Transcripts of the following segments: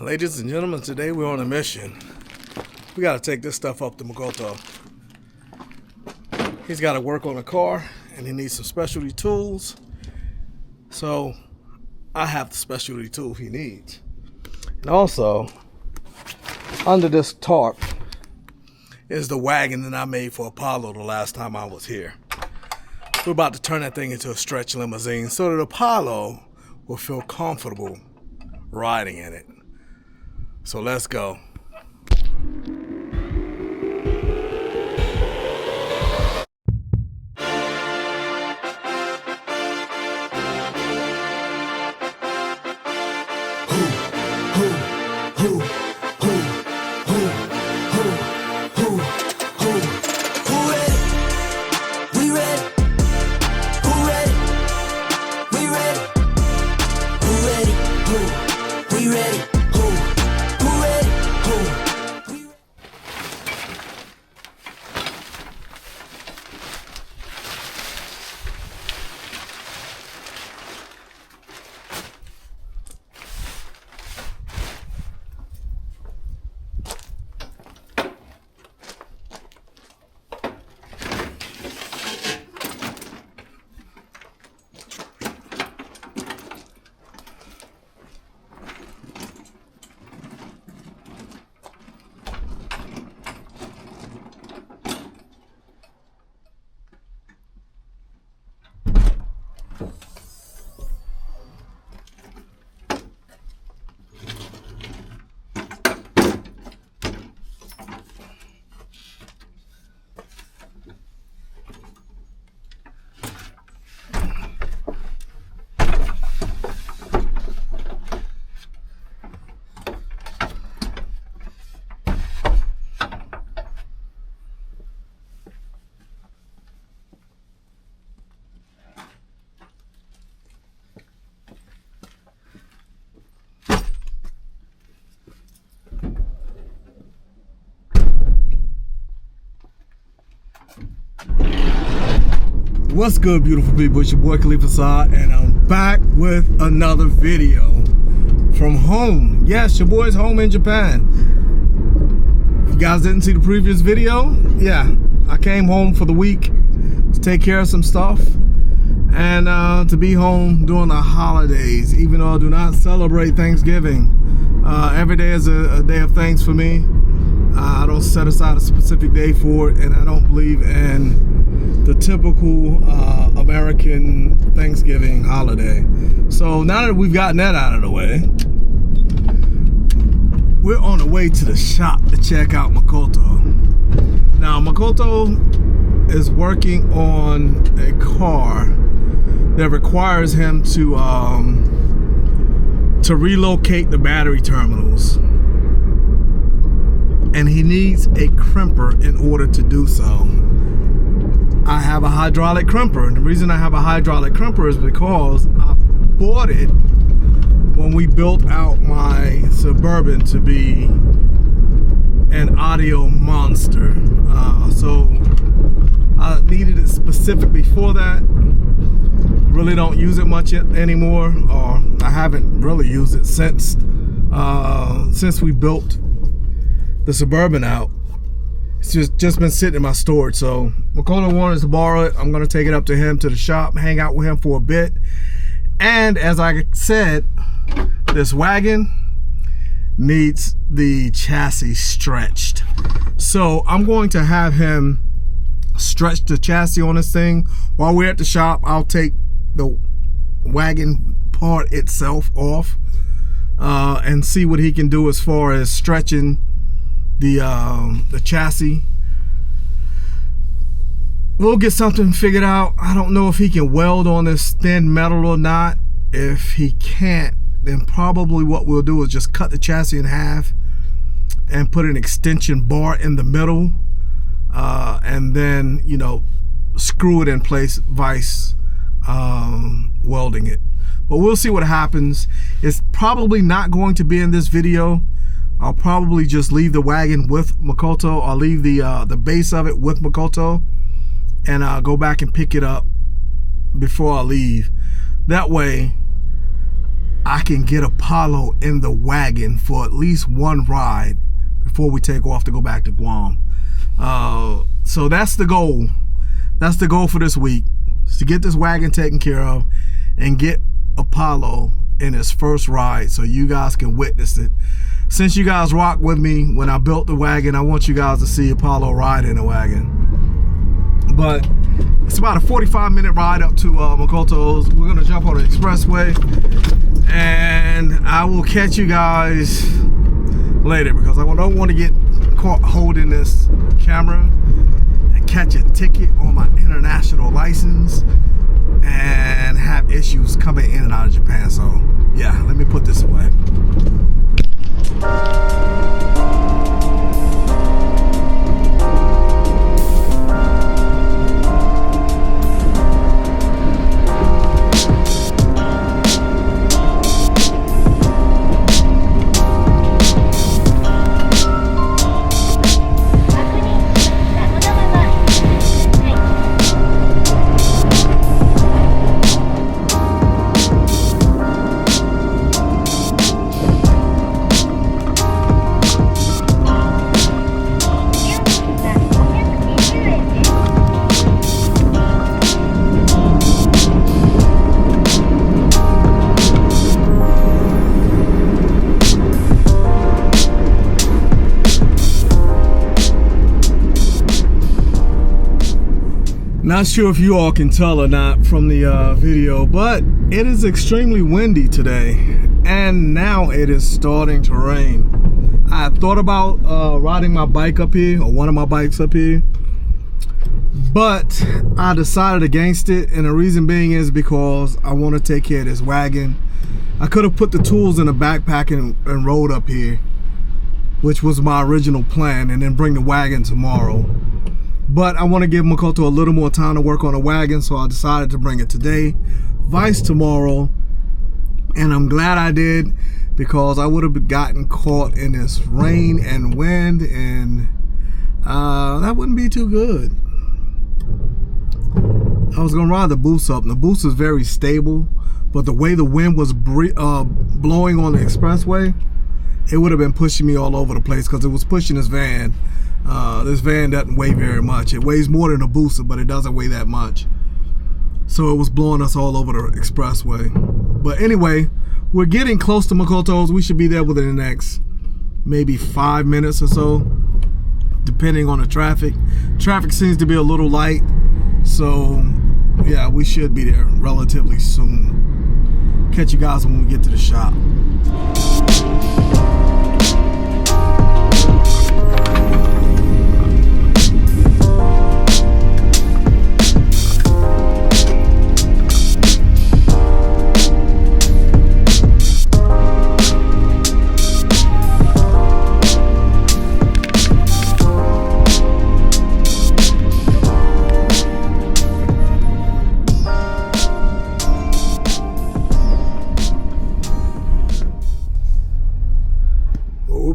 Ladies and gentlemen, today we're on a mission. We got to take this stuff up to Makoto. He's got to work on a car and he needs some specialty tools. So I have the specialty tool he needs. And also, under this tarp is the wagon that I made for Apollo the last time I was here. We're about to turn that thing into a stretch limousine so that Apollo will feel comfortable riding in it. So let's go. What's good, beautiful people? It's your boy Khalifa Saad, and I'm back with another video from home. Yes, your boy's home in Japan. If you guys didn't see the previous video, yeah, I came home for the week to take care of some stuff and to be home during the holidays, even though I do not celebrate Thanksgiving. Every day is a day of thanks for me. I don't set aside a specific day for it, and I don't believe in the typical American Thanksgiving holiday. So now that we've gotten that out of the way, we're on the way to the shop to check out Makoto. Now Makoto is working on a car that requires him to relocate the battery terminals, and he needs a crimper in order to do so. I have a hydraulic crimper, and the reason I have a hydraulic crimper is because I bought it when we built out my Suburban to be an audio monster. So I needed it specifically for that. Really don't use it much anymore, or I haven't really used it since we built the Suburban out. It's just been sitting in my storage. So Makoto wanted to borrow it. I'm gonna take it up to him to the shop, hang out with him for a bit. And as I said, this wagon needs the chassis stretched. So I'm going to have him stretch the chassis on this thing. While we're at the shop, I'll take the wagon part itself off and see what he can do as far as stretching the chassis. We'll get something figured out. I don't know if he can weld on this thin metal or not. If he can't, then probably what we'll do is just cut the chassis in half and put an extension bar in the middle, and then, you know, screw it in place, vice welding it. But we'll see what happens. It's probably not going to be in this video. I'll probably just leave the wagon with Makoto. I'll leave the base of it with Makoto, and I'll go back and pick it up before I leave. That way I can get Apollo in the wagon for at least one ride before we take off to go back to Guam. So that's the goal. That's the goal for this week, is to get this wagon taken care of and get Apollo in his first ride so you guys can witness it. Since you guys rocked with me when I built the wagon, I want you guys to see Apollo ride in the wagon. But it's about a 45-minute ride up to Makoto's. We're gonna jump on the expressway, and I will catch you guys later because I don't want to get caught holding this camera and catch a ticket on my international license and have issues coming in and out of Japan. So yeah, let me put this away. Not sure if you all can tell or not from the video, but it is extremely windy today, and now it is starting to rain. I thought about riding my bike up here, or one of my bikes up here, but I decided against it, and the reason being is because I want to take care of this wagon. I could have put the tools in a backpack and rode up here, which was my original plan, and then bring the wagon tomorrow. But I want to give Makoto a little more time to work on the wagon, so I decided to bring it today, vice tomorrow. And I'm glad I did, because I would have gotten caught in this rain and wind, and that wouldn't be too good. I was going to ride the boost up, and the boost is very stable, but the way the wind was blowing on the expressway, it would have been pushing me all over the place, because it was pushing this van. This van doesn't weigh very much. It weighs more than a booster, but it doesn't weigh that much. So it was blowing us all over the expressway. But anyway, we're getting close to Makoto's. We should be there within the next maybe 5 minutes or so, depending on the traffic. Traffic seems to be a little light, so yeah, we should be there relatively soon. Catch you guys when we get to the shop.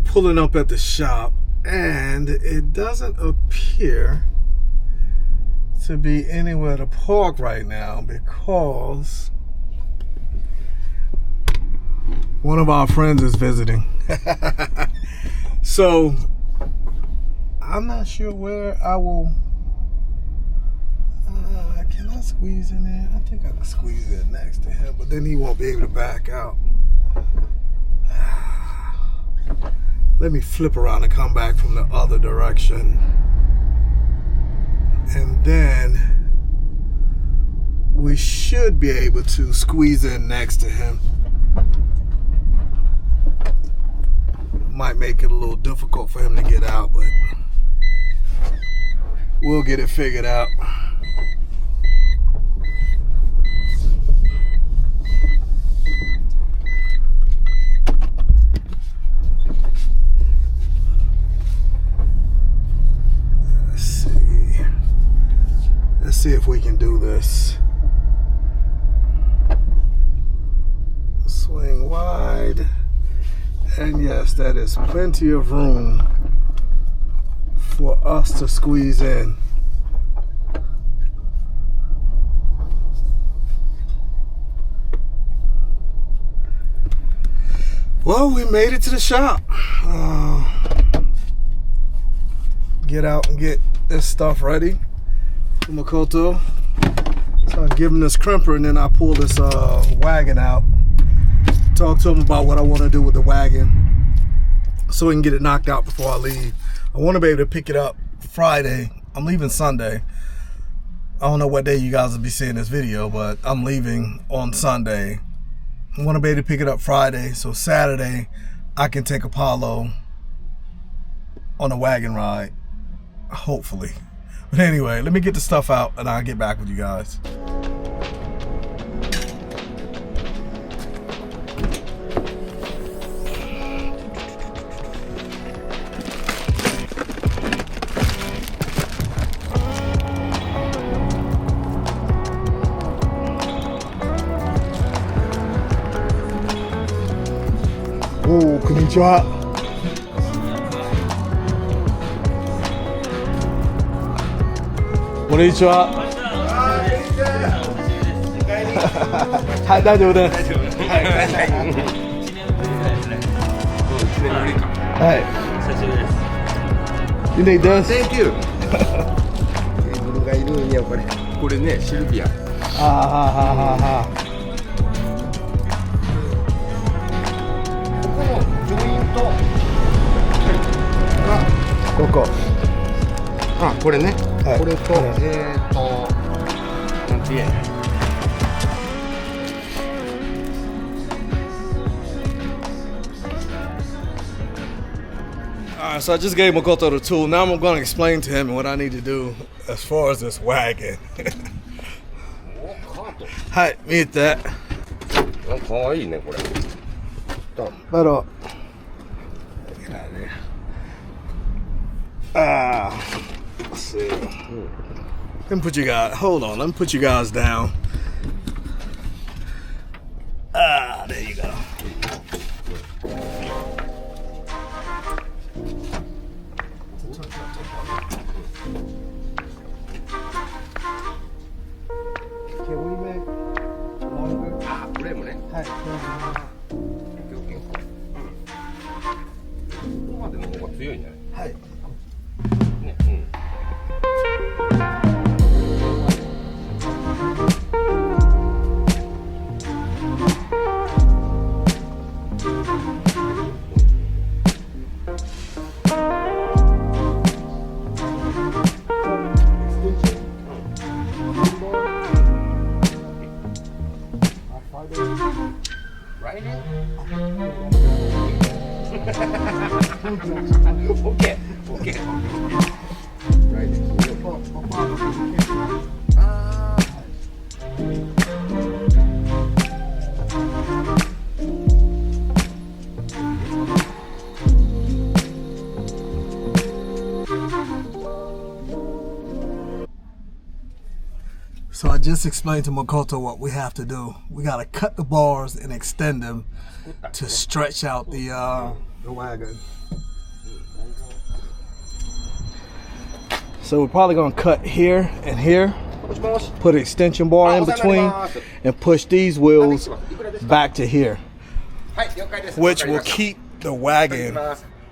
Pulling up at the shop, and it doesn't appear to be anywhere to park right now because one of our friends is visiting. So I'm not sure where I will. Can I squeeze in there? I think I can squeeze in next to him, but then he won't be able to back out. Let me flip around and come back from the other direction. And then we should be able to squeeze in next to him. Might make it a little difficult for him to get out, but we'll get it figured out. Let's see if we can do this. Swing wide. And yes, that is plenty of room for us to squeeze in. Well, we made it to the shop. Get out and get this stuff ready for Makoto. So I give him this crimper and then I pull this wagon out. Talk to him about what I want to do with the wagon so we can get it knocked out before I leave. I want to be able to pick it up Friday. I'm leaving Sunday. I don't know what day you guys will be seeing this video, but I'm leaving on Sunday. I want to be able to pick it up Friday, so Saturday I can take Apollo on a wagon ride, hopefully. But anyway, let me get the stuff out and I'll get back with you guys. Oh, konnichiwa. Konnichiwa. はい、大丈夫です。はい。久しぶりです。You need this? Thank you. テーブルがいるんやこれ。これね、シルビア。ああ。ここ。あ、これね。はい、これと、なんて言え。Alright, so I just gave Makoto the tool. Now I'm going to explain to him what I need to do as far as this wagon. はい、見て。かわいいね、これ。Pero, let's see. Let me put you guys, hold on, let me put you guys down. There you go. Can we make longer? あ、フレームね。はい。ここまでの方が強いんじゃない？はい。ね、来年OK。来年あー。So I just explained to Makoto what we have to do. We got to cut the bars and extend them to stretch out the wagon. So we're probably going to cut here and here, put an extension bar in between, and push these wheels back to here, which will keep the wagon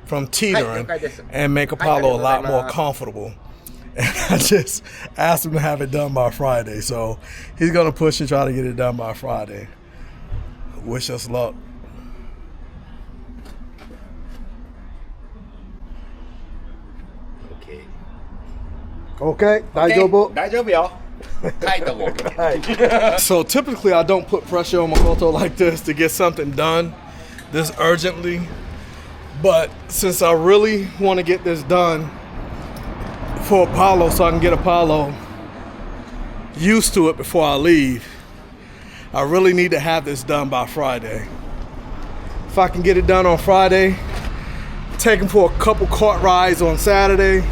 from teetering and make Apollo a lot more comfortable. And I just asked him to have it done by Friday, so he's gonna push and try to get it done by Friday. Wish us luck. Okay, 大丈夫? 大丈夫よ。書いとこう。So typically I don't put pressure on Makoto like this to get something done this urgently, but since I really want to get this done for Apollo so I can get Apollo used to it before I leave, I really need to have this done by Friday. If I can get it done on Friday, take him for a couple cart rides on Saturday,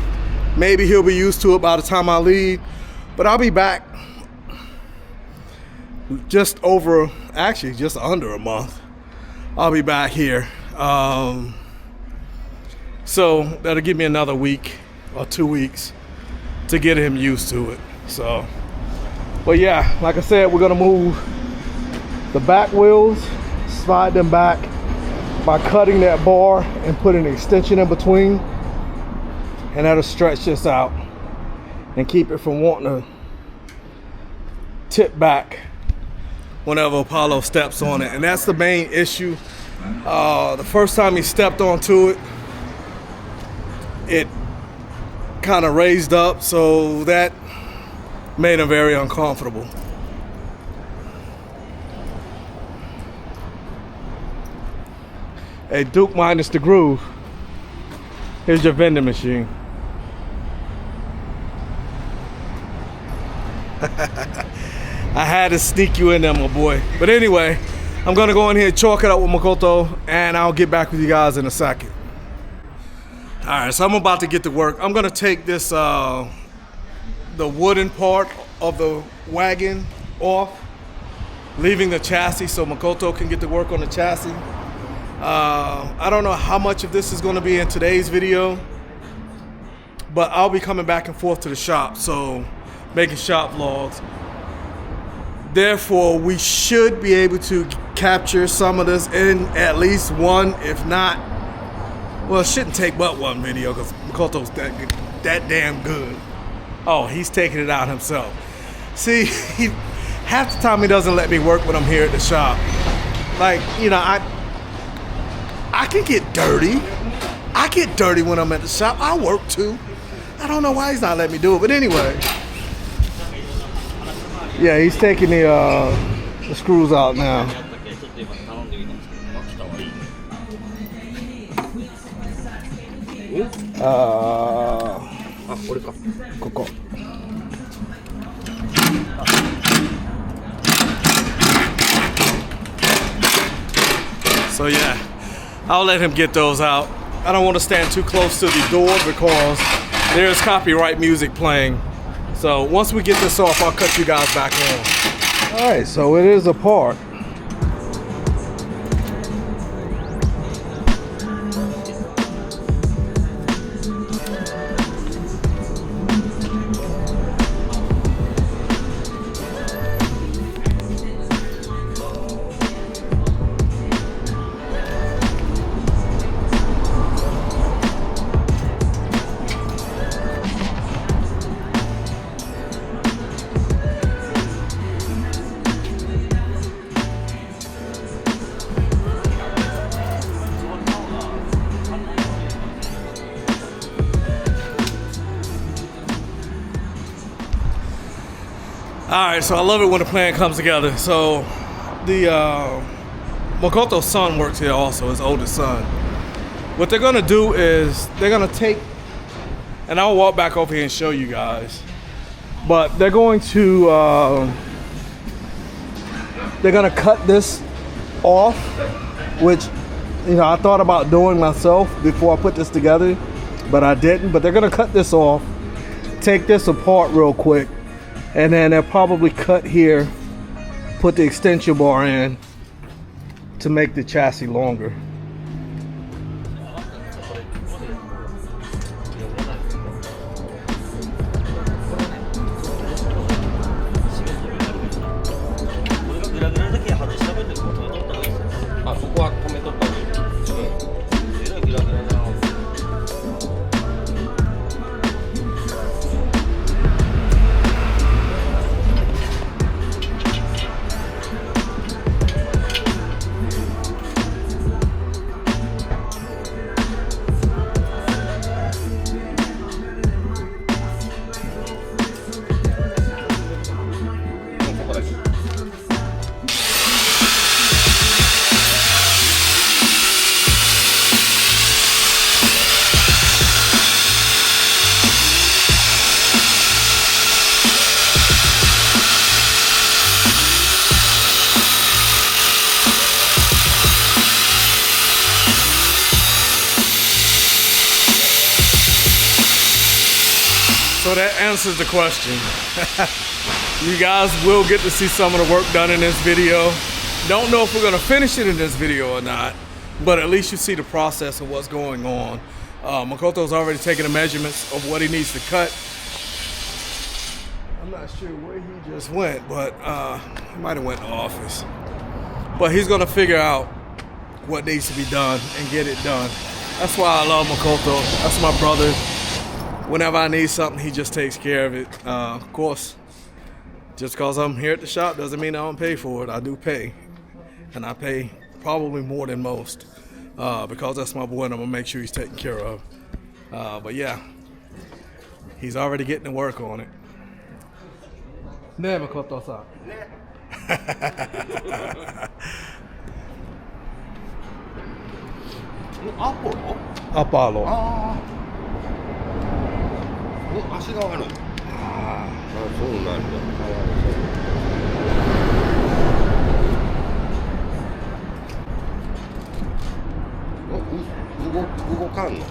maybe he'll be used to it by the time I leave. But I'll be back just under a month. I'll be back here. So that'll give me another week or 2 weeks to get him used to it. So, but yeah, like I said, we're gonna move the back wheels, slide them back, by cutting that bar and putting an extension in between, and that'll stretch this out and keep it from wanting to tip back whenever Apollo steps on it. And that's the main issue. The first time he stepped onto it, it kind of raised up, so that made him very uncomfortable. Hey, Duke minus the groove. Here's your vending machine. I had to sneak you in there, my boy. But anyway, I'm gonna go in here and chalk it up with Makoto, and I'll get back with you guys in a second. All right, so I'm about to get to work. I'm gonna take this, the wooden part of the wagon off, leaving the chassis so Makoto can get to work on the chassis. I don't know how much of this is gonna be in today's video, but I'll be coming back and forth to the shop, so making shop vlogs. Therefore, we should be able to capture some of this in at least one, if not, well, it shouldn't take but one video because Makoto's that damn good. Oh, he's taking it out himself. See, half the time he doesn't let me work when I'm here at the shop. Like, you know, I can get dirty. I get dirty when I'm at the shop. I work too. I don't know why he's not letting me do it, but anyway. Yeah, he's taking the screws out now. So yeah, I'll let him get those out. I don't want to stand too close to the door because there's copyright music playing. So once we get this off, I'll cut you guys back on. All right, so it is apart. All right, so I love it when the plan comes together. So the Makoto's son works here also, his oldest son. What they're gonna do is they're gonna take, and I'll walk back over here and show you guys, but they're going to, they're gonna cut this off, which, you know, I thought about doing myself before I put this together, but I didn't. But they're gonna cut this off, take this apart real quick, and then they'll probably cut here, put the extension bar in to make the chassis longer. So that answers the question. You guys will get to see some of the work done in this video. Don't know if we're gonna finish it in this video or not, but at least you see the process of what's going on. Makoto's already taken the measurements of what he needs to cut. I'm not sure where he just went, but he might have went to the office. But he's gonna figure out what needs to be done and get it done. That's why I love Makoto. That's my brother. Whenever I need something, he just takes care of it. Of course, just because I'm here at the shop doesn't mean I don't pay for it. I do pay, and I pay probably more than most because that's my boy and I'm gonna make sure he's taken care of. But yeah, he's already getting to work on it. Ne, Makoto-san. Apollo. 足が悪い。ああ、そうなんだ。動かんの？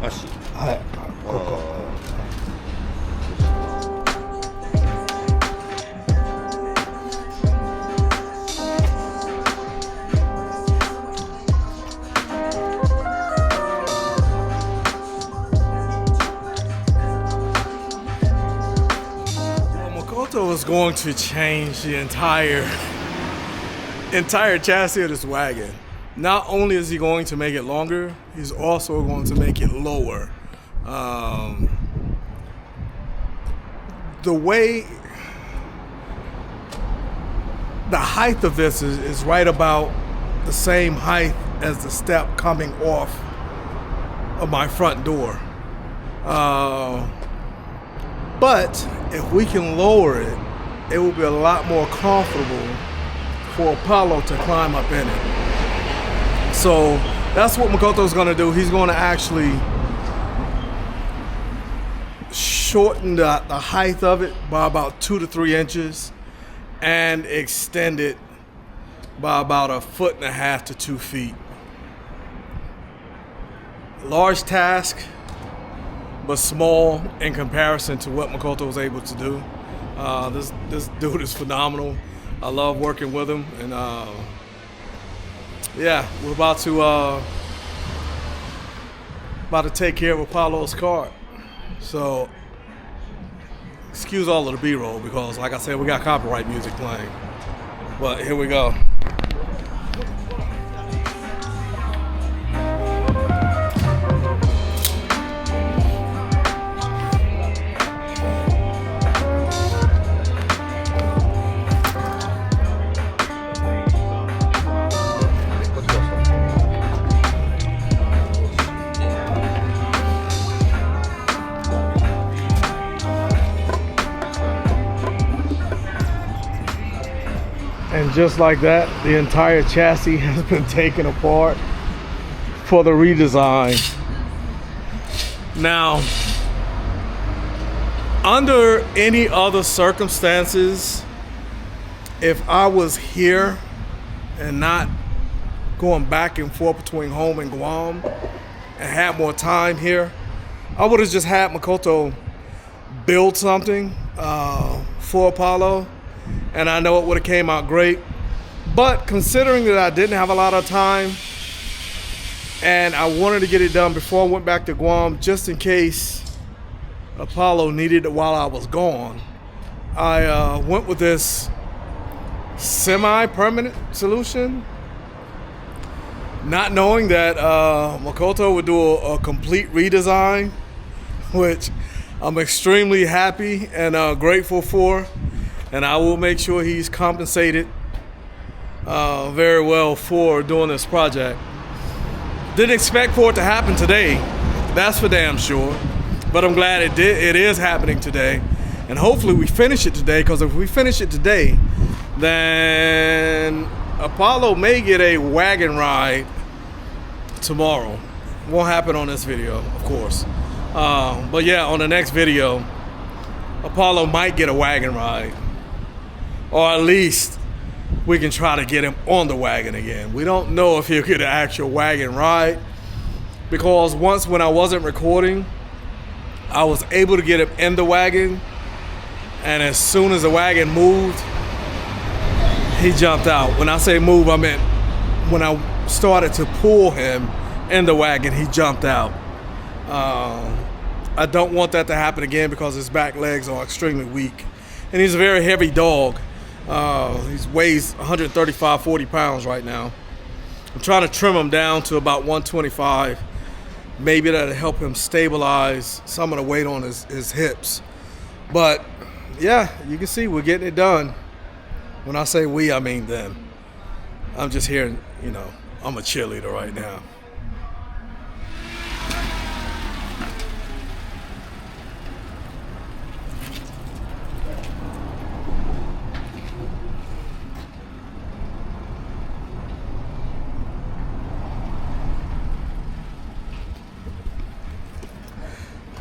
足。はい。ここ。Makoto is going to change the entire chassis of this wagon. Not only is he going to make it longer, he's also going to make it lower. The height of this is right about the same height as the step coming off of my front door. But if we can lower it, it will be a lot more comfortable for Apollo to climb up in it. So that's what Makoto's gonna do. He's gonna actually shorten the height of it by about 2 to 3 inches and extend it by about 1.5 to 2 feet. Large task, but small in comparison to what Makoto was able to do. This dude is phenomenal. I love working with him, and yeah, we're about to take care of Apollo's cart. So excuse all of the B-roll because, like I said, we got copyright music playing. But here we go. And just like that, the entire chassis has been taken apart for the redesign. Now, under any other circumstances, if I was here and not going back and forth between home and Guam and had more time here, I would have just had Makoto build something for Apollo, and I know it would have came out great. But considering that I didn't have a lot of time and I wanted to get it done before I went back to Guam, just in case Apollo needed it while I was gone, I went with this semi-permanent solution, not knowing that Makoto would do a complete redesign, which I'm extremely happy and grateful for. And I will make sure he's compensated very well for doing this project. Didn't expect for it to happen today, that's for damn sure. But I'm glad it did. It is happening today. And hopefully we finish it today, because if we finish it today, then Apollo may get a wagon ride tomorrow. Won't happen on this video, of course. But yeah, on the next video, Apollo might get a wagon ride. Or at least we can try to get him on the wagon again. We don't know if he'll get an actual wagon ride, because once when I wasn't recording, I was able to get him in the wagon, and as soon as the wagon moved, he jumped out. When I say move, I meant when I started to pull him in the wagon, he jumped out. I don't want that to happen again because his back legs are extremely weak. And he's a very heavy dog. He weighs 135, 40 pounds right now. I'm trying to trim him down to about 125. Maybe that'll help him stabilize some of the weight on his hips. But yeah, you can see we're getting it done. When I say we, I mean them. I'm just here, you know, I'm a cheerleader right now.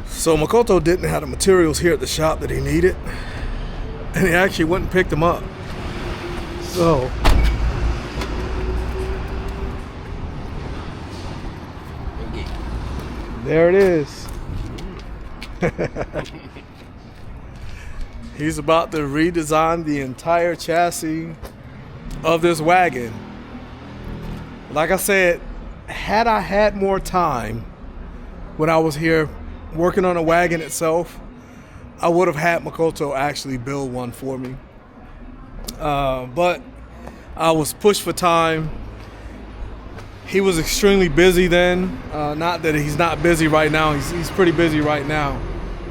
So Makoto didn't have the materials here at the shop that he needed, and he actually went and picked them up. So there it is. He's about to redesign the entire chassis of this wagon. Like I said, had I had more time when I was here working on the wagon itself, I would have had Makoto actually build one for me. But I was pushed for time. He was extremely busy then. Not that he's not busy right now. He's pretty busy right now.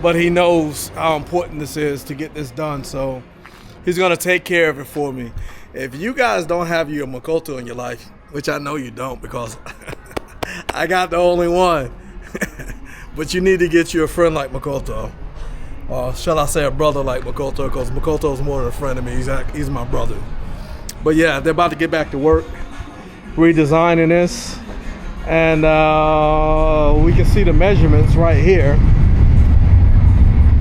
But he knows how important this is to get this done. So he's going to take care of it for me. If you guys don't have your Makoto in your life, which I know you don't because I got the only one. But you need to get you a friend like Makoto. Or shall I say a brother like Makoto, because Makoto's more than a friend to me. He's my brother. But yeah, they're about to get back to work, redesigning this. And we can see the measurements right here.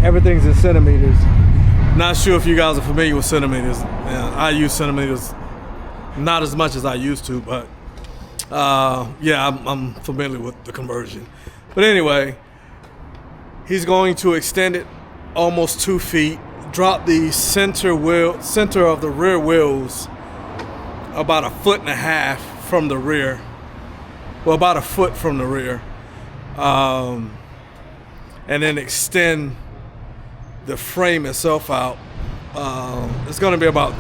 Everything's in centimeters. Not sure if you guys are familiar with centimeters. I use centimeters not as much as I used to, but yeah, I'm familiar with the conversion. But anyway, he's going to extend it almost 2 feet, drop the center of the rear wheels about 1.5 feet from the rear. Well, about 1 foot from the rear. And then extend the frame itself out. It's going to be about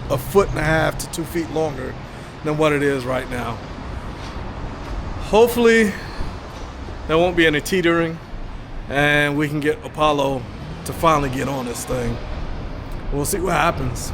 1.5 to 2 feet longer than what it is right now. Hopefully, there won't be any teetering, and we can get Apollo to finally get on this thing. We'll see what happens.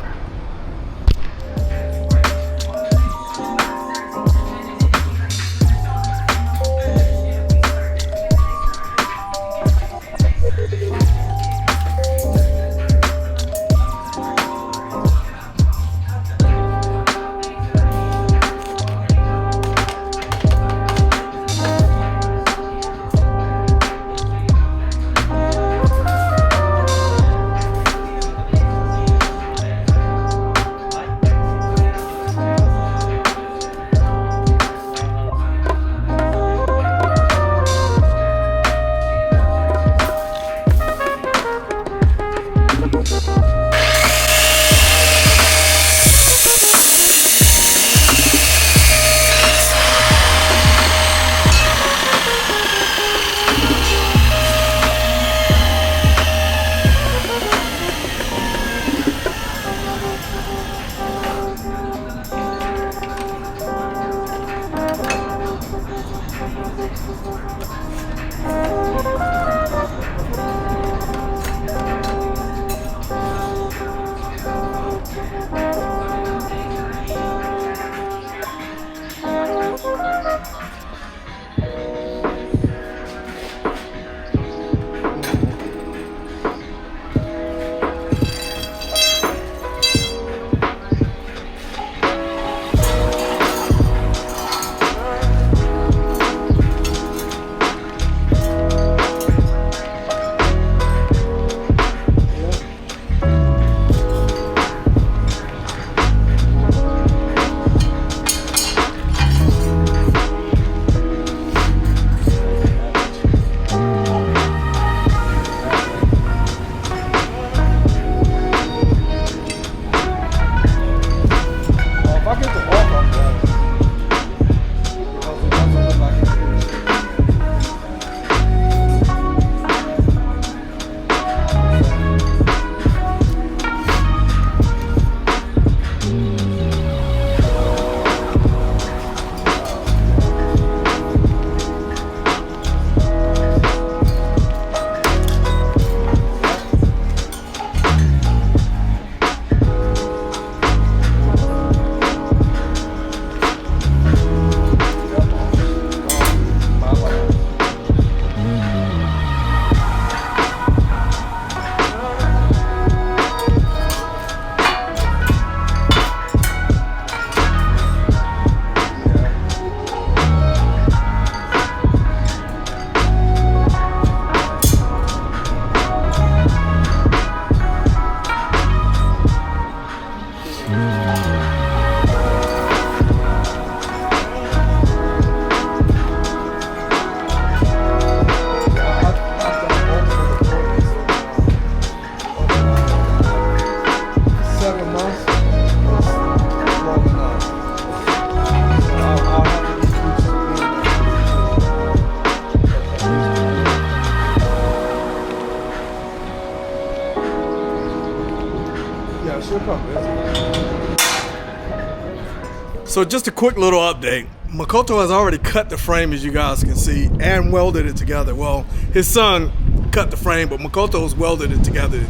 So just a quick little update. Makoto has already cut the frame, as you guys can see, and welded it together. Well, his son cut the frame, but Makoto's welded it together.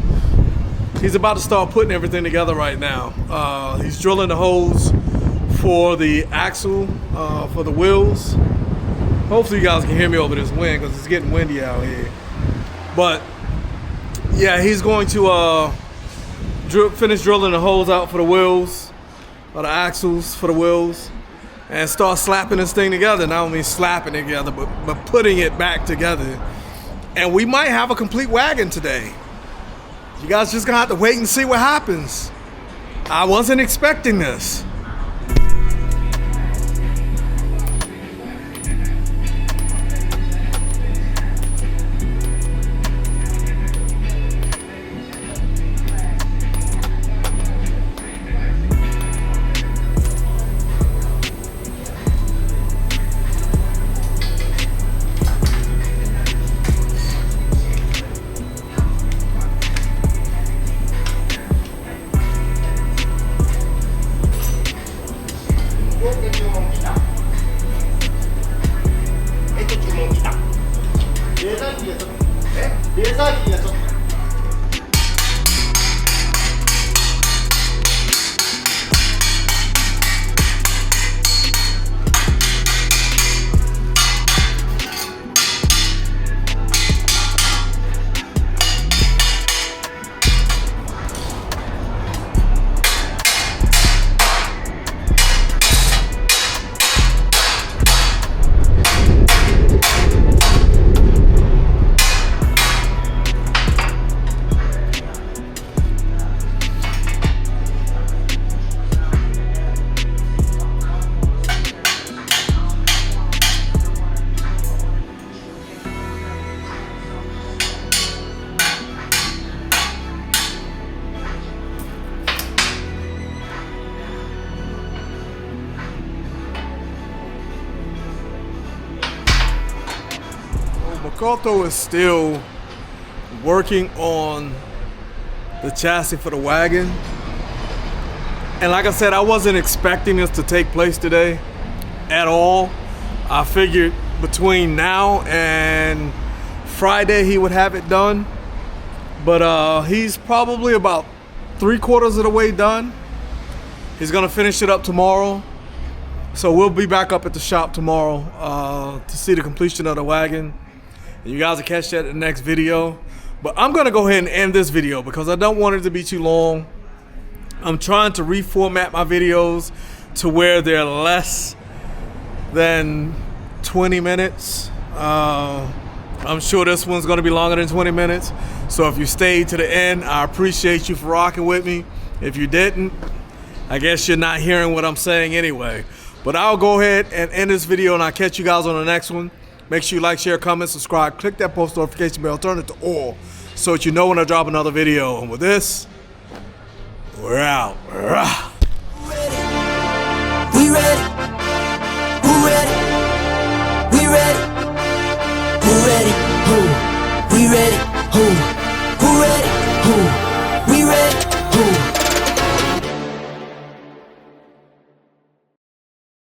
He's about to start putting everything together right now. He's drilling the holes for the axle, for the wheels. Hopefully you guys can hear me over this wind because it's getting windy out here. But yeah, he's going to finish drilling the holes out for the wheels, or the axles for the wheels, and start slapping this thing together. Not only slapping it together, but putting it back together. And we might have a complete wagon today. You guys just gonna have to wait and see what happens. I wasn't expecting this. Makoto is still working on the chassis for the wagon. And like I said, I wasn't expecting this to take place today at all. I figured between now and Friday he would have it done. But he's probably about 3/4 of the way done. He's gonna finish it up tomorrow. So we'll be back up at the shop tomorrow to see the completion of the wagon. And you guys will catch that in the next video. But I'm gonna go ahead and end this video because I don't want it to be too long. I'm trying to reformat my videos to where they're less than 20 minutes. I'm sure this one's gonna be longer than 20 minutes. So if you stayed to the end, I appreciate you for rocking with me. If you didn't, I guess you're not hearing what I'm saying anyway. But I'll go ahead and end this video and I'll catch you guys on the next one. Make sure you like, share, comment, subscribe, click that post notification bell, turn it to all so that you know when I drop another video. And with this, we're out. We ready.